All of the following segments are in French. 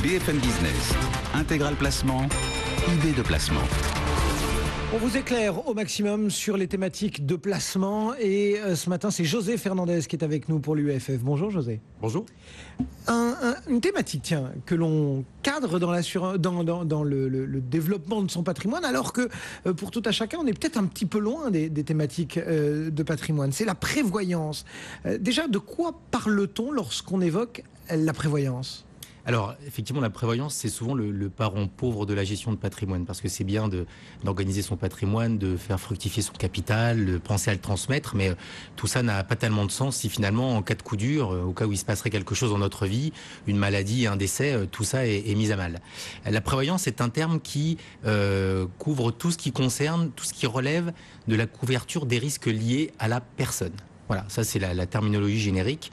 BFM Business, Intégral Placement, idée de placement. On vous éclaire au maximum sur les thématiques de placement et ce matin c'est José Fernandez qui est avec nous pour l'UEFF. Bonjour José. Bonjour. Une thématique que l'on cadre dans le développement de son patrimoine alors que pour tout à chacun on est peut-être un petit peu loin des thématiques de patrimoine. C'est la prévoyance. Déjà de quoi parle-t-on lorsqu'on évoque la prévoyance ? Alors, effectivement, la prévoyance, c'est souvent le parent pauvre de la gestion de patrimoine, parce que c'est bien d'organiser son patrimoine, de faire fructifier son capital, de penser à le transmettre, mais tout ça n'a pas tellement de sens si finalement, en cas de coup dur, au cas où il se passerait quelque chose dans notre vie, une maladie, un décès, tout ça est mis à mal. La prévoyance est un terme qui couvre tout ce qui concerne, tout ce qui relève de la couverture des risques liés à la personne. Voilà, ça c'est la terminologie générique.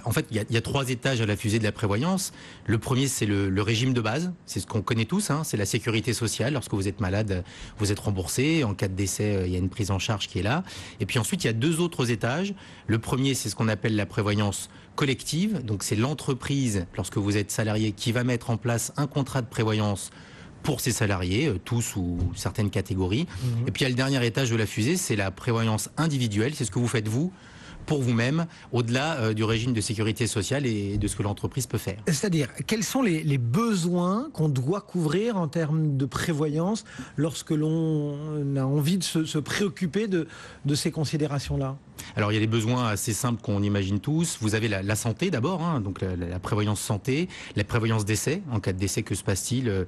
En fait, il y a 3 étages à la fusée de la prévoyance. Le premier, c'est le régime de base. C'est ce qu'on connaît tous, hein, c'est la sécurité sociale. Lorsque vous êtes malade, vous êtes remboursé. En cas de décès, il y a une prise en charge qui est là. Et puis ensuite, il y a 2 autres étages. Le premier, c'est ce qu'on appelle la prévoyance collective. Donc c'est l'entreprise, lorsque vous êtes salarié, qui va mettre en place un contrat de prévoyance pour ses salariés, tous ou certaines catégories. Et puis il y a le dernier étage de la fusée, c'est la prévoyance individuelle, c'est ce que vous faites vous, pour vous-même, au-delà du régime de sécurité sociale et de ce que l'entreprise peut faire. C'est-à-dire, quels sont les besoins qu'on doit couvrir en termes de prévoyance lorsque l'on a envie de se préoccuper de ces considérations-là ? Alors il y a des besoins assez simples qu'on imagine tous. Vous avez la santé d'abord, hein, donc la prévoyance santé, la prévoyance décès. En cas de décès, que se passe-t-il ?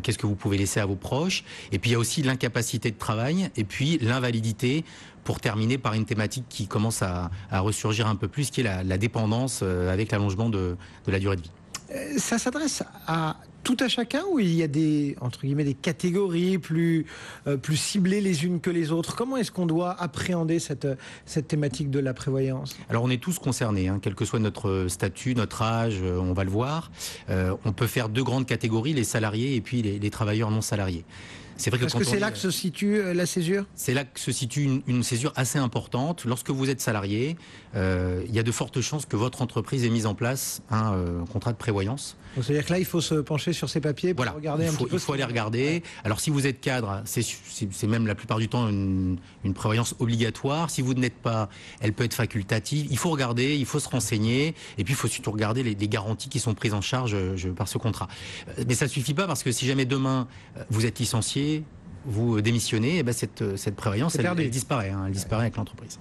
Qu'est-ce que vous pouvez laisser à vos proches ? Et puis il y a aussi l'incapacité de travail et puis l'invalidité, pour terminer par une thématique qui commence à ressurgir un peu plus, qui est la dépendance avec l'allongement de la durée de vie. Ça s'adresse à tout à chacun ou il y a des, entre guillemets, des catégories plus ciblées les unes que les autres ? Comment est-ce qu'on doit appréhender cette thématique de la prévoyance ? Alors on est tous concernés, hein, quel que soit notre statut, notre âge, on va le voir. On peut faire 2 grandes catégories, les salariés et puis les travailleurs non salariés. C'est vrai que Est-ce que c'est là que se situe la césure ? C'est là que se situe une césure assez importante. Lorsque vous êtes salarié, il y a de fortes chances que votre entreprise ait mis en place un contrat de prévoyance. C'est-à-dire que là, il faut se pencher sur ses papiers pour regarder un petit peu. Il faut aller regarder. Ouais. Alors si vous êtes cadre, c'est même la plupart du temps une prévoyance obligatoire. Si vous ne l'êtes pas, elle peut être facultative. Il faut regarder, il faut se renseigner. Et puis il faut surtout regarder les garanties qui sont prises en charge par ce contrat. Mais ça ne suffit pas parce que si jamais demain vous êtes licencié, vous démissionnez, et ben cette prévoyance, elle disparaît, hein, elle disparaît avec l'entreprise.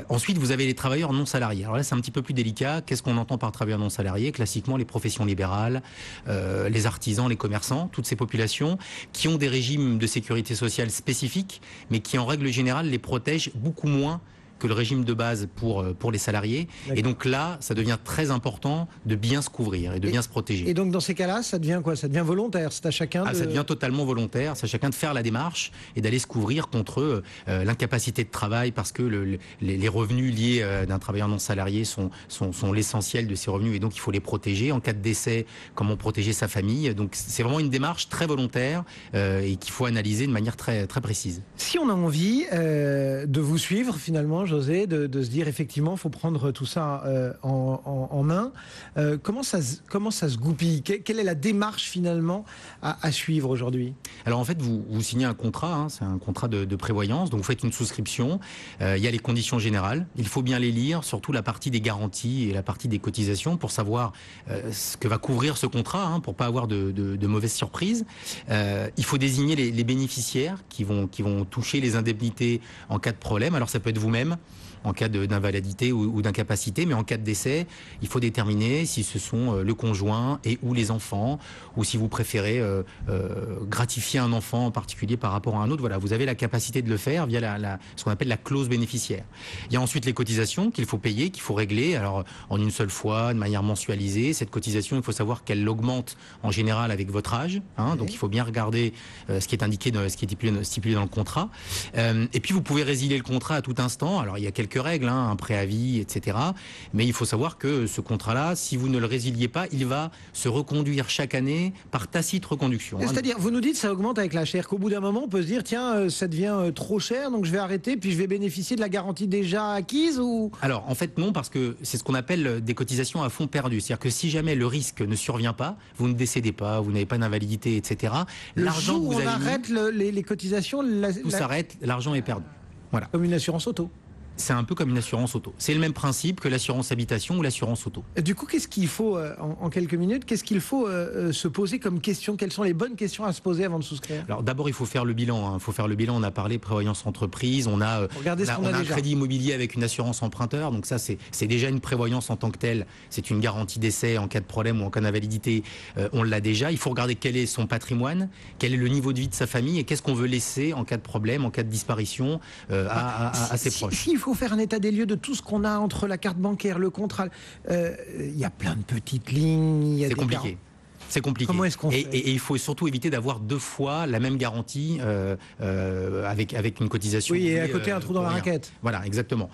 Ensuite, vous avez les travailleurs non salariés. Alors là, c'est un petit peu plus délicat. Qu'est-ce qu'on entend par travailleurs non salariés ? Classiquement, les professions libérales, les artisans, les commerçants, toutes ces populations qui ont des régimes de sécurité sociale spécifiques, mais qui en règle générale les protègent beaucoup moins que le régime de base pour les salariés. Et donc là, ça devient très important de bien se couvrir et de bien se protéger. Et donc dans ces cas-là, ça devient quoi ? Ça devient volontaire ? C'est à chacun Ça devient totalement volontaire. C'est à chacun de faire la démarche et d'aller se couvrir contre l'incapacité de travail parce que les revenus liés d'un travailleur non salarié sont l'essentiel de ces revenus et donc il faut les protéger. En cas de décès, comment protéger sa famille ? Donc c'est vraiment une démarche très volontaire et qu'il faut analyser de manière très, très précise. Si on a envie de vous suivre finalement, José, de se dire effectivement, il faut prendre tout ça en main. Comment ça se goupille ? Quelle est la démarche finalement à suivre aujourd'hui ? Alors en fait, vous signez un contrat, hein, c'est un contrat de prévoyance, donc vous faites une souscription. Il y a les conditions générales. Il faut bien les lire, surtout la partie des garanties et la partie des cotisations pour savoir ce que va couvrir ce contrat, hein, pour pas avoir de mauvaises surprises. Il faut désigner les bénéficiaires qui vont toucher les indemnités en cas de problème. Alors ça peut être vous-même, en cas d'invalidité ou d'incapacité, mais en cas de décès, il faut déterminer si ce sont le conjoint et ou les enfants, ou si vous préférez gratifier un enfant en particulier par rapport à un autre. Voilà, vous avez la capacité de le faire via ce qu'on appelle la clause bénéficiaire. Il y a ensuite les cotisations qu'il faut payer, qu'il faut régler, alors en une seule fois, de manière mensualisée. Cette cotisation, il faut savoir qu'elle augmente en général avec votre âge, hein, donc il faut bien regarder ce qui est indiqué, ce qui est stipulé dans le contrat. Et puis vous pouvez résilier le contrat à tout instant. Alors il y a quelques quelques règles, hein, un préavis, etc. Mais il faut savoir que ce contrat-là, si vous ne le résiliez pas, il va se reconduire chaque année par tacite reconduction. C'est-à-dire, vous nous dites ça augmente avec la chair, qu'au bout d'un moment, on peut se dire, tiens, ça devient trop cher, donc je vais arrêter, puis je vais bénéficier de la garantie déjà acquise ou... Alors, en fait, non, parce que c'est ce qu'on appelle des cotisations à fonds perdus. C'est-à-dire que si jamais le risque ne survient pas, vous ne décédez pas, vous n'avez pas d'invalidité, etc. L'argent que vous avez arrête les cotisations, tout s'arrête, l'argent est perdu. Voilà. Comme une assurance auto. C'est un peu comme une assurance auto. C'est le même principe que l'assurance habitation ou l'assurance auto. Du coup, qu'est-ce qu'il faut, en quelques minutes, qu'est-ce qu'il faut se poser comme question? Quelles sont les bonnes questions à se poser avant de souscrire? Alors d'abord, il faut faire le bilan. Hein. Il faut faire le bilan. On a parlé prévoyance entreprise. On a un crédit immobilier avec une assurance emprunteur. Donc ça, c'est déjà une prévoyance en tant que telle. C'est une garantie d'essai en cas de problème ou en cas d'invalidité. On l'a déjà. Il faut regarder quel est son patrimoine, quel est le niveau de vie de sa famille et qu'est-ce qu'on veut laisser en cas de problème, en cas de disparition à ses proches. Il faut faire un état des lieux de tout ce qu'on a entre la carte bancaire, le contrat. Il y a plein de petites lignes. C'est compliqué. C'est compliqué. Comment est-ce qu'on fait ? Et il faut surtout éviter d'avoir deux fois la même garantie avec une cotisation. Oui, et à côté un trou dans la raquette. Voilà, exactement.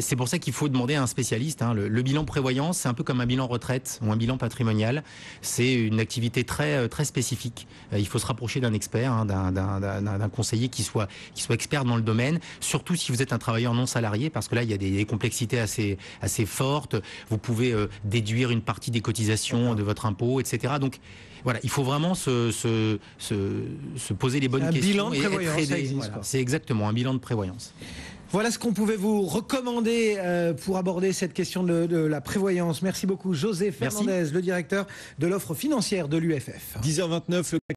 C'est pour ça qu'il faut demander à un spécialiste. Hein. Le bilan prévoyance, c'est un peu comme un bilan retraite ou un bilan patrimonial. C'est une activité très spécifique. Il faut se rapprocher d'un expert, hein, d'un conseiller qui soit expert dans le domaine. Surtout si vous êtes un travailleur non salarié, parce que là, il y a des complexités assez fortes. Vous pouvez déduire une partie des cotisations de votre impôt, etc. Donc voilà, il faut vraiment se poser les bonnes questions. Un bilan de prévoyance, ça existe. Voilà, c'est exactement un bilan de prévoyance. Voilà ce qu'on pouvait vous recommander pour aborder cette question de la prévoyance. Merci beaucoup José Fernandez, le directeur de l'offre financière de l'UFF. 10h29.